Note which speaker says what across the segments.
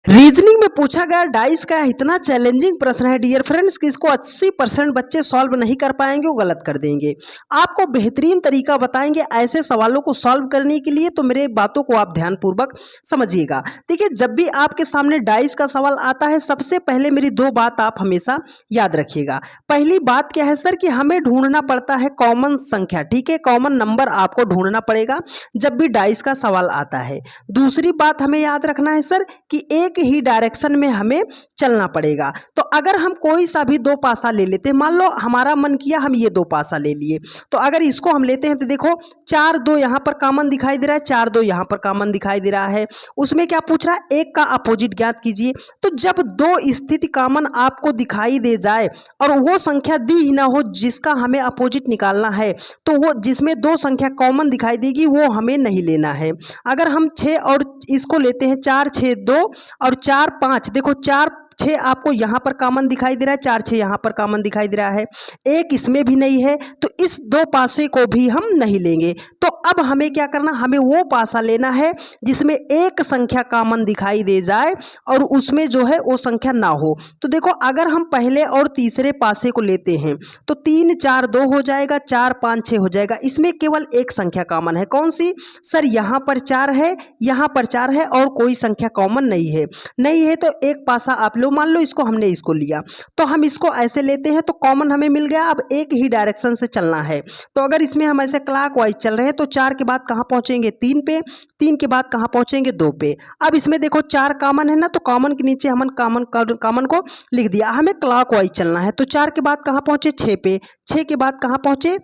Speaker 1: Reasoning में पूछा गया डाइस का इतना चैलेंजिंग प्रश्न है डियर फ्रेंड्स कि इसको 80% बच्चे सॉल्व नहीं कर पाएंगे, वो गलत कर देंगे। आपको बेहतरीन तरीका बताएंगे ऐसे सवालों को सॉल्व करने के लिए, तो मेरे बातों को आप ध्यानपूर्वक समझिएगा। देखिए, जब भी आपके सामने डाइस का सवाल आता है, सबसे पहले मेरी दो बात आप हमेशा याद रखिएगा। पहली बात क्या है सर कि हमें ढूंढना पड़ता है कॉमन संख्या, ठीक है, कॉमन नंबर आपको ढूंढना पड़ेगा जब भी डाइस का सवाल आता है। दूसरी बात हमें याद रखना है सर कि एक ही डायरेक्शन में हमें चलना पड़ेगा। तो अगर हम कोई सा भी दो पासा ले लेते हैं, मान लो हमारा मन किया हम ये दो पासा ले लिए, तो अगर इसको हम लेते हैं तो देखो 4 2 यहाँ पर कॉमन दिखाई दे रहा है, 4 2 यहाँ पर कॉमन दिखाई दे रहा है। उसमें क्या पूछ रहा है, एक का अपोजिट ज्ञात कीजिए। तो जब दो स्थिति कॉमन आपको दिखाई दे जाए और वो संख्या दी ही ना हो जिसका हमें अपोजिट निकालना है, तो वो जिसमें दो संख्या कॉमन दिखाई देगी वो हमें नहीं लेना है। अगर हम 6 और इसको लेते हैं, 4 6 2 और 4 5, देखो 4 6 आपको यहाँ पर कॉमन दिखाई दे रहा है, 4 6 यहाँ पर कॉमन दिखाई दे रहा है, एक इसमें भी नहीं है, तो इस दो पासे को भी हम नहीं लेंगे। तो अब हमें क्या करना, हमें वो पासा लेना है जिसमें एक संख्या कॉमन दिखाई दे जाए और उसमें जो है वो संख्या ना हो। तो देखो, अगर हम पहले और तीसरे पासे को लेते हैं तो 3 4 2 हो जाएगा, 4 5 6 हो जाएगा। इसमें केवल एक संख्या कॉमन है, कौन सी सर, यहाँ पर 4 है, यहाँ पर 4 है और कोई संख्या कॉमन नहीं है। तो एक पासा आप लो, मान लो इसको हमने इसको लिया, तो हम इसको ऐसे लेते हैं तो कॉमन हमें मिल गया। अब एक ही डायरेक्शन से चलना है, तो अगर इसमें हम ऐसे क्लॉकवाइज चल रहे हैं तो 4 के बाद कहाँ पहुंचेंगे, 3 पे, 3 के बाद कहाँ पहुंचेंगे, 2 पे। अब इसमें देखो 4 कॉमन है ना, तो कॉमन के नीचे हम कॉमन को लिख दिया। हमें क्लॉकवाइज चलना है, तो 4 के बाद कहाँ पहुंचे, 6 पे, 6 के बाद कहाँ पहुंचे,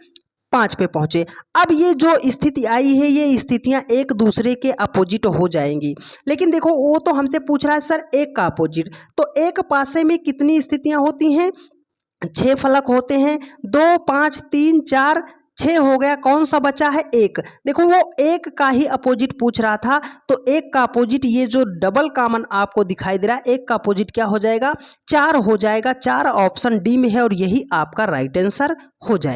Speaker 1: 5 पे पहुंचे। अब ये जो स्थिति आई है, ये स्थितियां एक दूसरे के अपोजिट हो जाएंगी। लेकिन देखो, वो तो हमसे पूछ रहा है सर एक का अपोजिट, तो एक पासे में कितनी स्थितियां होती हैं, 6 फलक होते हैं, 2 5 3 4 6 हो गया, कौन सा बचा है, एक। देखो, वो एक का ही अपोजिट पूछ रहा था, तो एक का अपोजिट ये जो डबल कॉमन आपको दिखाई दे रहा है, एक का अपोजिट क्या हो जाएगा, 4 हो जाएगा। 4 ऑप्शन डी में है और यही आपका राइट आंसर हो जाएगा।